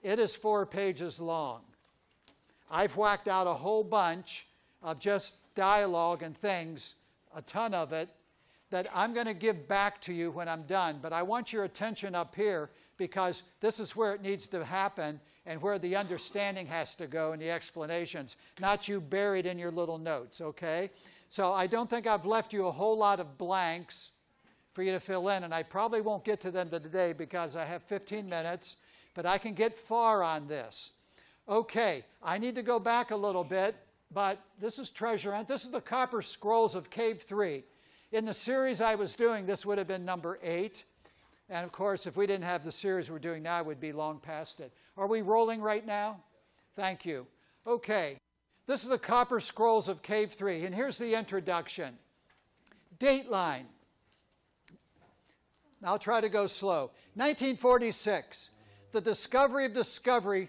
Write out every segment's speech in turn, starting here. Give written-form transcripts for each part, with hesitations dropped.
It is 4 pages long. I've whacked out a whole bunch of just dialogue and things, a ton of it, that I'm going to give back to you when I'm done. But I want your attention up here because this is where it needs to happen and where the understanding has to go and the explanations, not you buried in your little notes, okay? So I don't think I've left you a whole lot of blanks for you to fill in, and I probably won't get to them today because I have 15 minutes, but I can get far on this. Okay, I need to go back a little bit, but this is Treasure Hunt. This is the Copper Scrolls of Cave 3. In the series I was doing, this would have been number 8. And of course, if we didn't have the series we're doing now, we'd be long past it. Are we rolling right now? Thank you. Okay, this is the Copper Scrolls of Cave 3, and here's the introduction. Dateline. I'll try to go slow. 1946, the discovery of discovery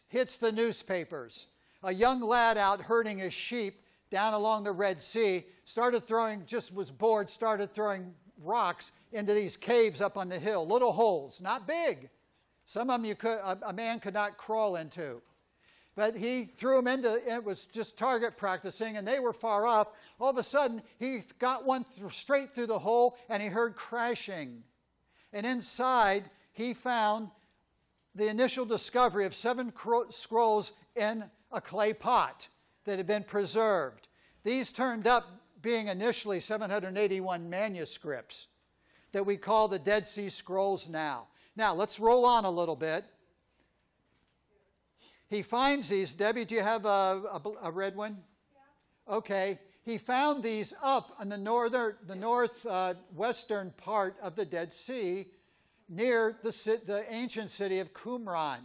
hits the newspapers. A young lad out herding his sheep down along the Red Sea started throwing, just was bored, started throwing rocks into these caves up on the hill, little holes, not big. Some of them a man could not crawl into. But he threw them into, it was just target practicing, and they were far off. All of a sudden, he got one straight through the hole, and he heard crashing. And inside, he found the initial discovery of 7 scrolls in a clay pot that had been preserved. These turned up being initially 781 manuscripts that we call the Dead Sea Scrolls now. Now, let's roll on a little bit. He finds these. Debbie, do you have a red one? Yeah. Okay. He found these up on the northwestern part of the Dead Sea near the ancient city of Qumran.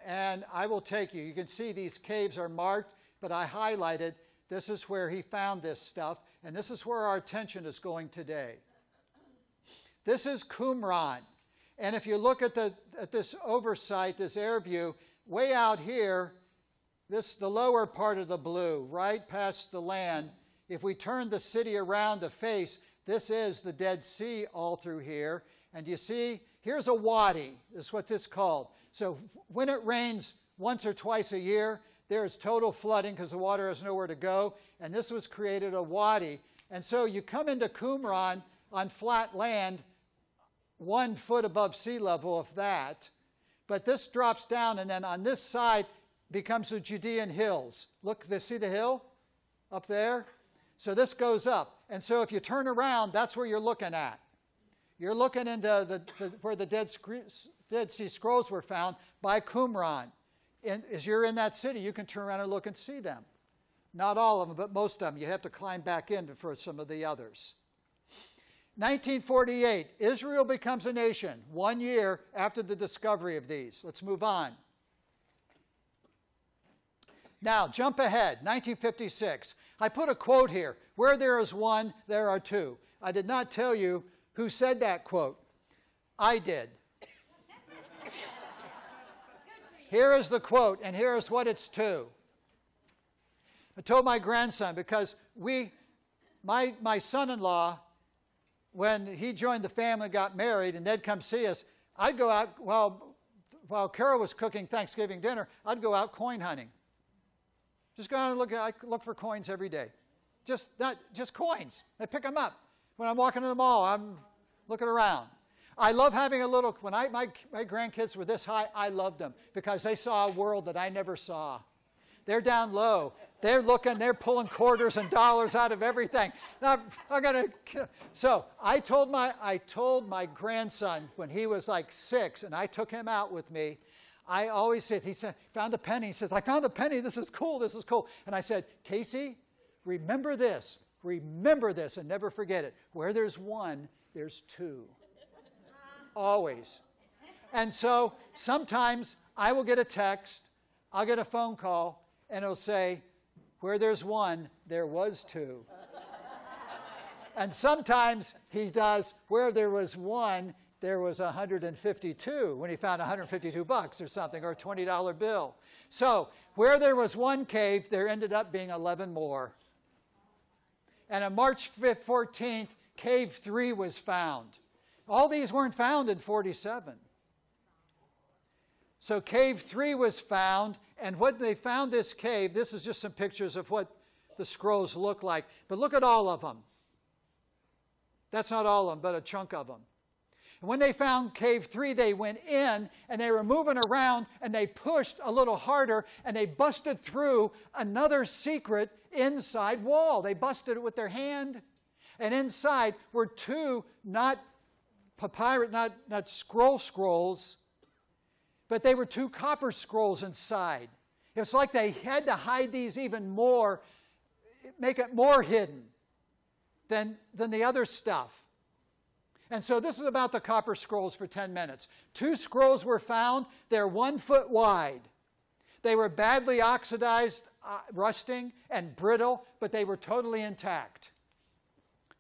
And I will take you. You can see these caves are marked, but I highlighted. This is where he found this stuff, and this is where our attention is going today. This is Qumran. And if you look at this oversight, this air view, way out here, the lower part of the blue, right past the land, if we turn the city around to face, this is the Dead Sea all through here. And you see, here's a wadi, is what this is called. So when it rains once or twice a year, there's total flooding because the water has nowhere to go. And this was created a wadi. And so you come into Qumran on flat land, 1 foot above sea level, if that. But this drops down, and then on this side becomes the Judean hills. Look, see the hill up there? So this goes up. And so if you turn around, that's where you're looking at. You're looking into where the Dead Sea Scrolls were found by Qumran. And as you're in that city, you can turn around and look and see them. Not all of them, but most of them. You have to climb back in for some of the others. 1948, Israel becomes a nation, 1 year after the discovery of these. Let's move on. Now, jump ahead, 1956. I put a quote here. Where there is one, there are two. I did not tell you who said that quote. I did. Here is the quote, and here is what it's to. I told my grandson, because my son-in-law, when he joined the family, got married, and they'd come see us, I'd go out, while Carol was cooking Thanksgiving dinner, I'd go out coin hunting. Just go out and look for coins every day. Just coins. I pick them up. When I'm walking in the mall, I'm looking around. I love having a little, when my grandkids were this high, I loved them because they saw a world that I never saw. They're down low. They're looking, they're pulling quarters and dollars out of everything. Now, so I told my grandson when he was like 6, and I took him out with me, I always said, he said, found a penny. He says, I found a penny. This is cool. This is cool. And I said, Casey, remember this. Remember this and never forget it. Where there's one, there's two. Always. And so sometimes I will get a text, I'll get a phone call, and it'll say, where there's one, there was two. And sometimes he does, where there was one, there was 152, when he found 152 bucks or something, or a $20 bill. So where there was one cave, there ended up being 11 more. And on March 14th, Cave 3 was found. All these weren't found in 47. So cave 3 was found, and when they found this cave, this is just some pictures of what the scrolls look like. But look at all of them. That's not all of them, but a chunk of them. And when they found cave 3, they went in, and they were moving around, and they pushed a little harder, and they busted through another secret inside wall. They busted it with their hand, and inside were two, not papyrus, not scrolls, but they were two copper scrolls inside. It's like they had to hide these even more, make it more hidden than the other stuff. And so this is about the copper scrolls for 10 minutes. 2 scrolls were found. They're 1 foot wide. They were badly oxidized, rusting, and brittle, but they were totally intact.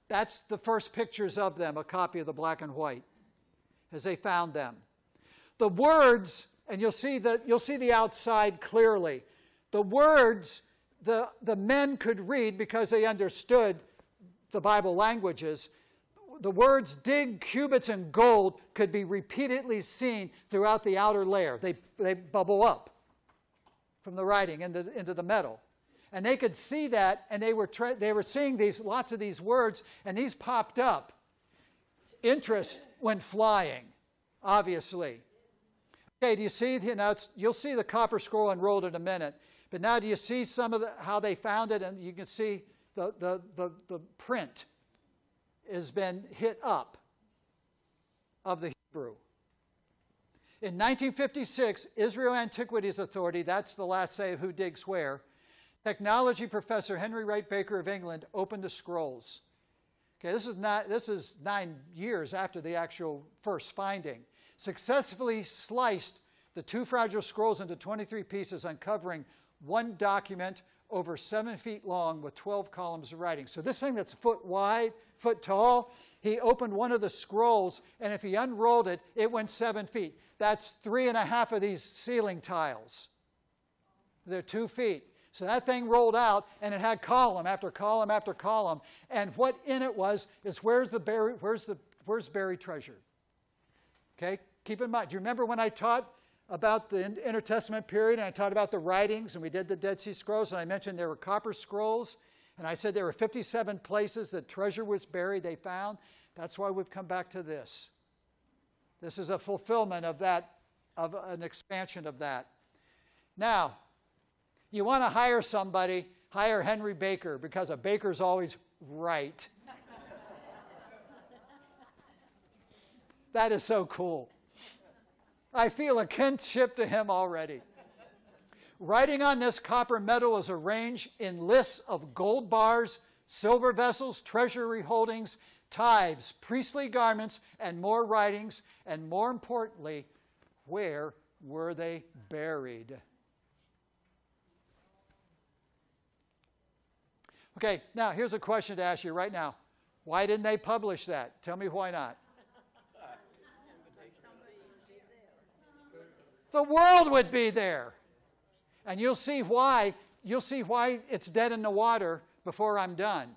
That's the first pictures of them, a copy of the black and white, as they found them. The words, and you'll see the outside clearly. The words, the men could read because they understood the Bible languages. The words dig cubits in gold could be repeatedly seen throughout the outer layer. They bubble up from the writing into the metal. And they could see that, and they were seeing lots of these words, and these popped up. Interest went flying, obviously. Okay, do you see? Now you'll see the copper scroll unrolled in a minute. But now do you see some of how they found it? And you can see the print has been hit up of the Hebrew. In 1956, Israel Antiquities Authority, that's the last say of who digs where, technology professor Henry Wright Baker of England opened the scrolls. Okay, this is 9 years after the actual first finding. Successfully sliced the 2 fragile scrolls into 23 pieces, uncovering one document over 7 feet long with 12 columns of writing. So this thing that's a foot wide, foot tall, he opened one of the scrolls, and if he unrolled it, it went 7 feet. That's 3.5 of these ceiling tiles. They're 2 feet. So that thing rolled out, and it had column after column after column. And what in it was is where's buried treasure? Okay, keep in mind. Do you remember when I taught about the intertestament period, and I taught about the writings, and we did the Dead Sea Scrolls, and I mentioned there were copper scrolls, and I said there were 57 places that treasure was buried, they found. That's why we've come back to this. This is a fulfillment of that, of an expansion of that. Now, you want to hire somebody, hire Henry Baker, because a baker's always right. That is so cool. I feel a kinship to him already. Writing on this copper metal is arranged in lists of gold bars, silver vessels, treasury holdings, tithes, priestly garments, and more writings. And more importantly, where were they buried? Okay, now here's a question to ask you right now. Why didn't they publish that? Tell me why not. The world would be there. And you'll see why it's dead in the water before I'm done.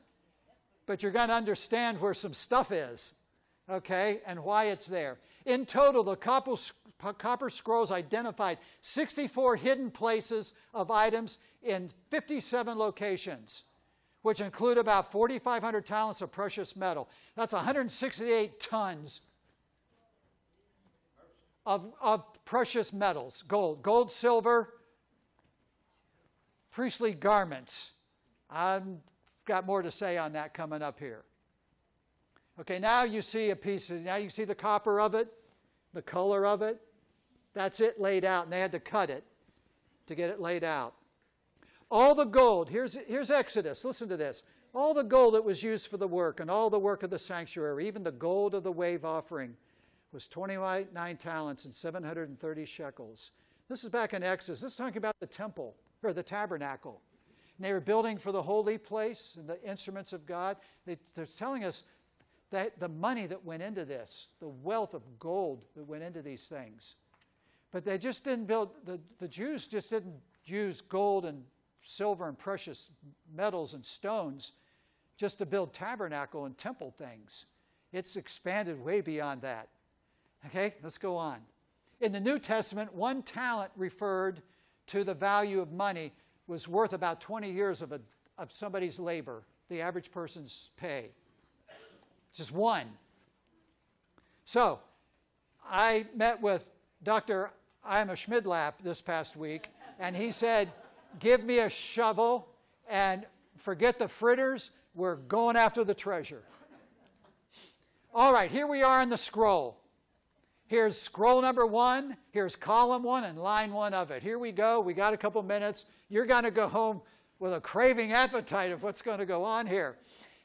But you're going to understand where some stuff is, okay, and why it's there. In total, the copper scrolls identified 64 hidden places of items in 57 locations, which include about 4,500 talents of precious metal. That's 168 tons of precious metals, gold, silver, priestly garments. I've got more to say on that coming up here. Okay, now you see a piece, now you see the copper of it, the color of it. That's it laid out, and they had to cut it to get it laid out. All the gold, here's Exodus, listen to this. All the gold that was used for the work and all the work of the sanctuary, even the gold of the wave offering, was 29 talents and 730 shekels. This is back in Exodus. This is talking about the temple, or the tabernacle. And they were building for the holy place and the instruments of God. They're telling us that the money that went into this, the wealth of gold that went into these things. But they just didn't build, the Jews just didn't use gold and silver and precious metals and stones just to build tabernacle and temple things. It's expanded way beyond that. Okay, let's go on. In the New Testament, 1 talent referred to the value of money was worth about 20 years of somebody's labor, the average person's pay. Just one. So, I met with Dr. Ima Schmidlap this past week, and he said, give me a shovel and forget the fritters, we're going after the treasure. All right, here we are in the scroll. Here's scroll number 1, here's column 1 and line 1 of it. Here we go, we got a couple minutes. You're going to go home with a craving appetite of what's going to go on here.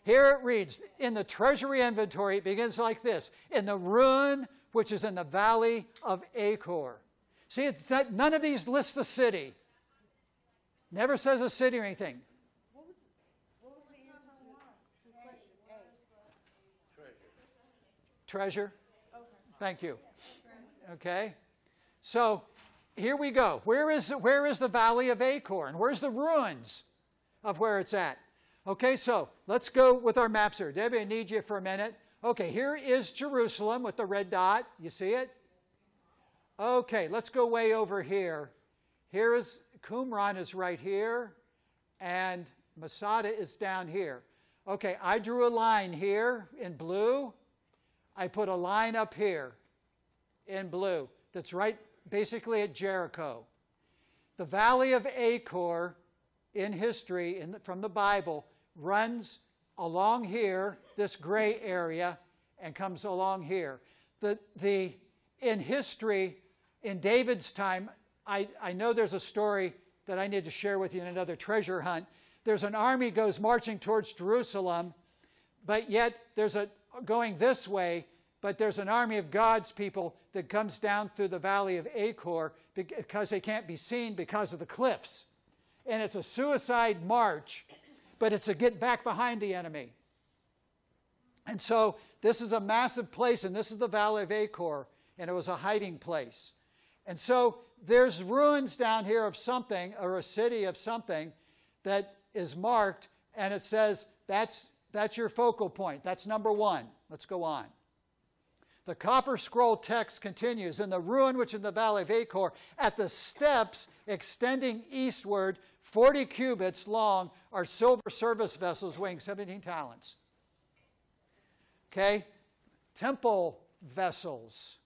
Here it reads, in the treasury inventory, it begins like this, in the ruin which is in the valley of Achor. See, none of these lists the city. Never says a city or anything. What was the answer to question A? Treasure? Okay. Thank you. Okay. So, here we go. Where is the valley of Achor? And where's the ruins of where it's at? Okay, so let's go with our maps here. Debbie, I need you for a minute. Okay, here is Jerusalem with the red dot. You see it? Okay, let's go way over here. Here is Qumran is right here, and Masada is down here. Okay, I drew a line here in blue. I put a line up here in blue that's right basically at Jericho. The valley of Achor in history, from the Bible, runs along here, this gray area, and comes along here. In history, in David's time, I know there's a story that I need to share with you in another treasure hunt. There's an army goes marching towards Jerusalem, but yet there's going this way, but there's an army of God's people that comes down through the valley of Achor because they can't be seen because of the cliffs. And it's a suicide march, but it's to get back behind the enemy. And so this is a massive place, and this is the valley of Achor, and it was a hiding place. And so there's ruins down here of something, or a city of something that is marked, and it says that's your focal point. That's number 1. Let's go on. The copper scroll text continues, in the ruin which in the valley of Achor, at the steps extending eastward, 40 cubits long, are silver service vessels weighing 17 talents. Okay? Temple vessels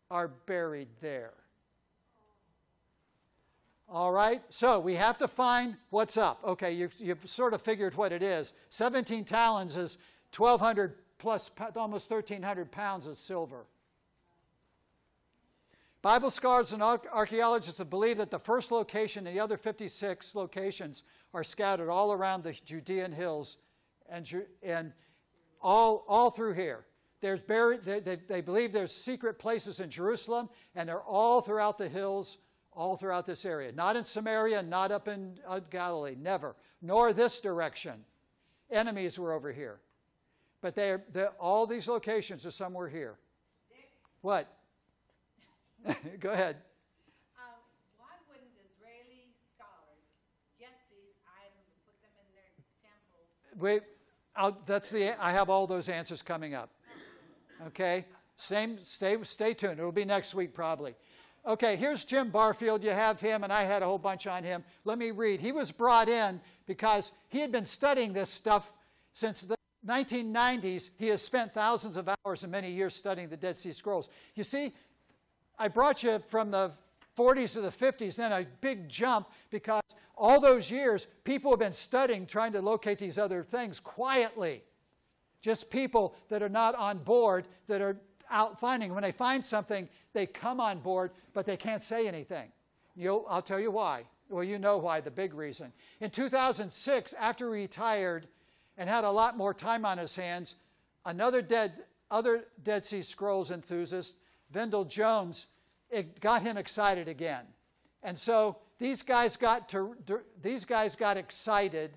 are buried there. All right? So we have to find what's up. Okay, you've sort of figured what it is. 17 talents is 1,200 plus almost 1,300 pounds of silver. Bible scholars and archaeologists have believed that the first location and the other 56 locations are scattered all around the Judean hills and all through here. There's they believe there's secret places in Jerusalem, and they're all throughout the hills, all throughout this area. Not in Samaria, not up in Galilee, never. Nor this direction. Enemies were over here. But all these locations are somewhere here. Dick? What? Go ahead. Why wouldn't Israeli scholars get these items and put them in their temples? I have all those answers coming up. Okay? Stay tuned. It'll be next week probably. Okay, here's Jim Barfield. You have him, and I had a whole bunch on him. Let me read. He was brought in because he had been studying this stuff since the 1990s. He has spent thousands of hours and many years studying the Dead Sea Scrolls. You see, I brought you from the 40s to the 50s, then a big jump, because all those years, people have been studying, trying to locate these other things quietly. Just people that are not on board, that are out finding. When they find something, they come on board, but they can't say anything. I'll tell you why. Well, you know why, the big reason. In 2006, after he retired and had a lot more time on his hands, other Dead Sea Scrolls enthusiast, Vendel Jones, it got him excited again. And so these guys got excited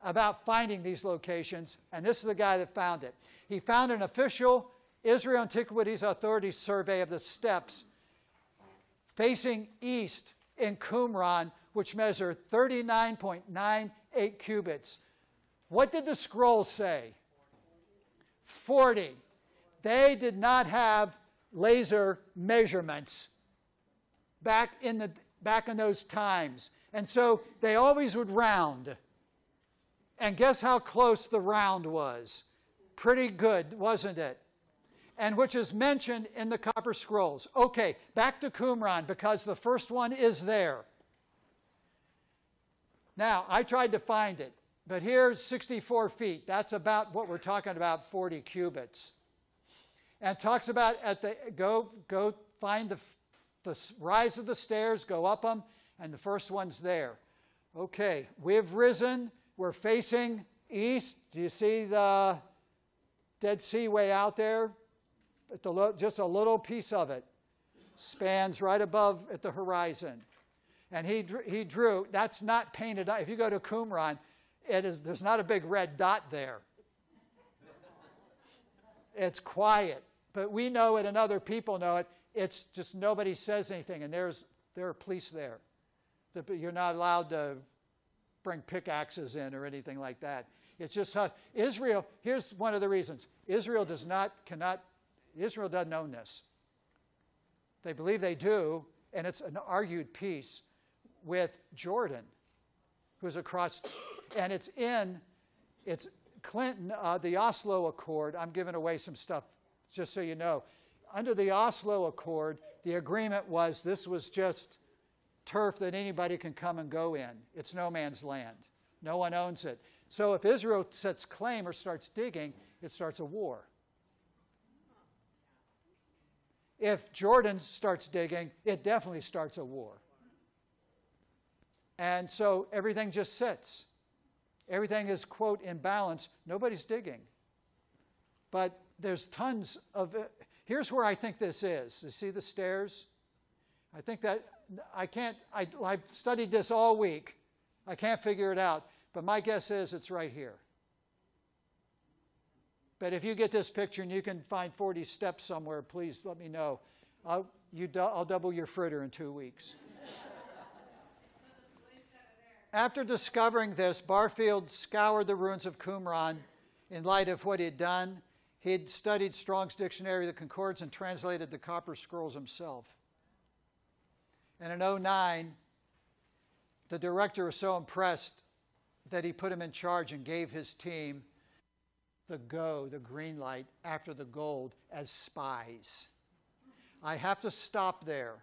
about finding these locations, and this is the guy that found it. He found an official Israel Antiquities Authority survey of the steps facing east in Qumran, which measure 39.98 cubits. What did the scroll say? 40. They did not have laser measurements back in those times. And so they always would round. And guess how close the round was? Pretty good, wasn't it? And which is mentioned in the Copper Scrolls. Okay, back to Qumran, because the first one is there. Now, I tried to find it, but here's 64 feet. That's about what we're talking about, 40 cubits. And it talks about go find the rise of the stairs, go up them, and the first one's there. Okay, we've risen. We're facing east. Do you see the Dead Sea way out there? Just a little piece of it spans right above at the horizon. And he drew, that's not painted up. If you go to Qumran, there's not a big red dot there. It's quiet. But we know it and other people know it. It's just nobody says anything. And there are police there. You're not allowed to bring pickaxes in or anything like that. It's just Israel, here's one of the reasons. Israel doesn't own this. They believe they do, and it's an argued peace with Jordan, who's across, and it's Clinton, the Oslo Accord. I'm giving away some stuff just so you know. Under the Oslo Accord, the agreement was this was just turf that anybody can come and go in. It's no man's land. No one owns it. So if Israel sets claim or starts digging, it starts a war. If Jordan starts digging, it definitely starts a war. And so everything just sits. Everything is, quote, in balance. Nobody's digging. But there's tons of it. Here's where I think this is. You see the stairs? I think that I've studied this all week. I can't figure it out. But my guess is it's right here. But if you get this picture and you can find 40 steps somewhere, please let me know. I'll double your fritter in 2 weeks. After discovering this, Barfield scoured the ruins of Qumran in light of what he had done. He had studied Strong's Dictionary of the Concordance and translated the Copper Scrolls himself. And in 2009, the director was so impressed that he put him in charge and gave his team the green light, after the gold, as spies. I have to stop there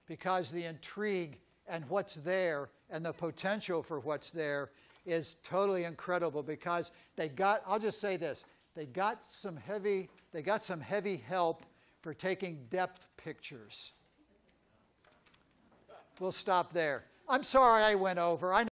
because the intrigue and what's there and the potential for what's there is totally incredible, because I'll just say this, they got some heavy help for taking depth pictures. We'll stop there. I'm sorry I went over.